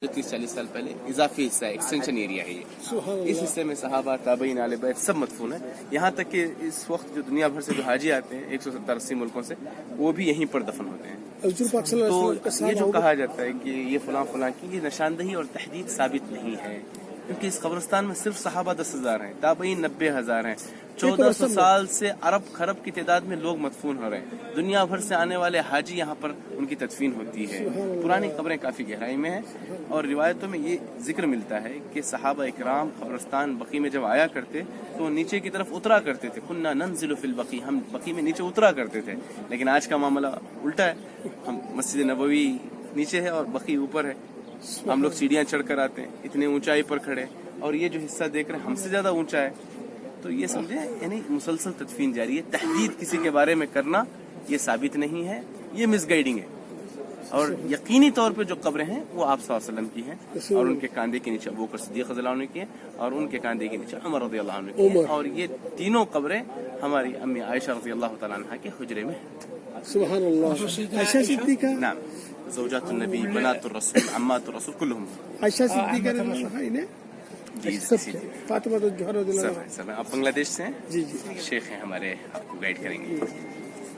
30-40 साल पहले इजाफी हिस्सा है, एक्सटेंशन एरिया है ये। इस हिस्से में सहाबा ताबईन आले बैत सब मदफून है। यहाँ तक कि इस वक्त जो दुनिया भर से जो हाजी आते हैं 170-80 मुल्कों से, वो भी यहीं पर दफन होते हैं। तो ये जो कहा जाता है कि ये फलां फलां की, ये निशानदही और तहदीद साबित नहीं है, क्योंकि इस कब्रिस्तान में सिर्फ सहाबा 10,000 हैं, ताबईन 90,000 हैं। 1400 साल से अरब खरब की तादाद में लोग मदफून हो रहे हैं। दुनिया भर से आने वाले हाजी यहाँ पर उनकी तदफीन होती है। पुरानी कब्रें काफी गहराई में हैं और रिवायतों में ये जिक्र मिलता है कि सहाबा इकराम कब्रिस्तान बकी में जब आया करते तो नीचे की तरफ उतरा करते थे। कुन्ना नंजिलु फिल बकी, हम बकी में नीचे उतरा करते थे। लेकिन आज का मामला उल्टा है, हम मस्जिद नबवी नीचे है और बकी ऊपर है। हम लोग सीढ़ियां चढ़कर आते हैं, इतने ऊंचाई पर खड़े, और ये जो हिस्सा देख रहे हैं हमसे ज्यादा ऊंचा है। तो ये समझे, यानी मुसलसल तदफीन जारी है। तहदीद किसी के बारे में करना ये साबित नहीं है, ये मिसगाइडिंग है। और यकीनी तौर पे जो कब्रें हैं वो आप सल्लल्लाहु अलैहि वसल्लम की हैं, और उनके कांधे के नीचे अबू बकर सिद्दीक़ रज़ियल्लाहु अन्हु की है, और उनके कांधे के नीचे उमर रज़ियल्लाहु अन्हु की है। और ये तीनों कब्रें हमारी अम्मी आयशा रज़ियल्लाहु तआला अन्हा के हुजरे में हैं। सुभान अल्लाह। आयशा सिद्दीक़ा, नाम ज़ौजातुन नबी, बनातुर रसूल, अम्मातुर रसूल कुल्लुहुम। आयशा सिद्दीक़ा ने जी फातिमा तो ज़हरा सर, आप बांग्लादेश से हैं? जी जी, शेख हैं हमारे, आपको गाइड करेंगे।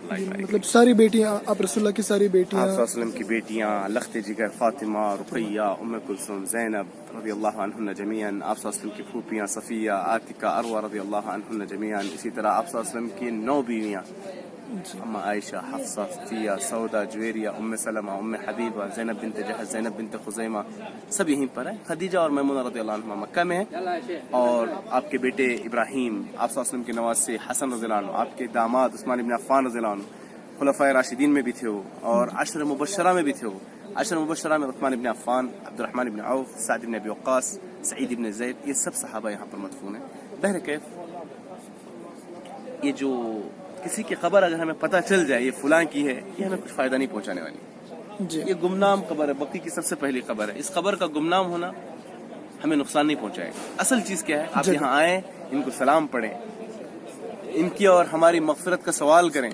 मतलब सारी बेटियां आप रसूलुल्लाह की सारी बेटियां, आप वसल्लम की बेटियां लख्ते जिगर फातिमा, रुकैया, उम्मे कुलसूम, ज़ैनब रज़ियल्लाहु अन्हुन्ना जमीअन, आप वसल्लम की फूफियां सफिया, आतिका, अरवा रज़ियल्लाहु अन्हुन्ना जमीअन। इसी तरह आप वसल्लम की 9 बीवियां, अम्मा Ayesha, Hafsa, Safiya, Sauda, Juwairiya, Umme Salma, Umme Habiba, Zainab bint Jahsh, Zainab bint Khuzaima, सब यहीं पर है। खदीजा और मैमूना रज़ियल्लाहु अन्हुमा मक्का में है। और आपके बेटे इब्राहिम, आप वसल्लम के नवासे हसन रज़ियल्लाहु अन्हु, आपके दामाद उस्मान इब्न अफ़्फ़ान रज़ियल्लाहु अन्हु खुलफ़ाए राशिदीन में भी थे वो, और अशर मुबश्शरा में भी थे वो। अशर मुबश्शरा में उस्मान इब्न अफ़्फ़ान, अब्दुर्रहमान इब्न औफ, साद इब्न अबी वक़्क़ास, सईद इब्न ज़ैद, ये सब सहाबा यहाँ पर मदफून है। बहरकैफ ये जो किसी की खबर अगर हमें पता चल जाए ये फलां की है, ये हमें कुछ फायदा नहीं पहुंचाने वाली। ये गुमनाम खबर है, बकी की सबसे पहली खबर है। इस खबर का गुमनाम होना हमें नुकसान नहीं पहुंचाएगा। असल चीज क्या है, आप यहाँ आए, इनको सलाम पढ़ें, इनकी और हमारी मग़फ़िरत का सवाल करें,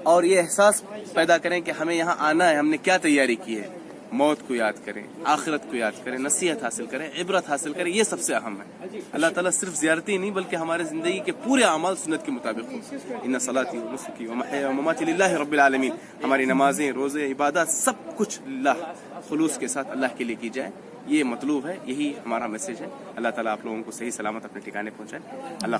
और ये एहसास पैदा करें कि हमें यहाँ आना है, हमने क्या तैयारी की है। मौत को याद करें, आखिरत को याद करें, नसीहत हासिल करें, इबरत हासिल करें, ये सबसे अहम है। अल्लाह ताला सिर्फ ज़ियारती ही नहीं बल्कि हमारे ज़िंदगी के पूरे अमाल सुन्नत के मुताबिक हो। इन्ना सलाती व नुस्की व महया व ममाती लिल्लाहि रब्बिल आलमीन, हमारी नमाजें, रोज़े, इबादत सब कुछ लिल्लाह खुलूस के साथ अल्लाह के लिए की जाए, ये मतलूब है, यही हमारा मैसेज है। अल्लाह ताला आप लोगों को सही सलामत अपने ठिकाने पहुँचाए। अल्लाह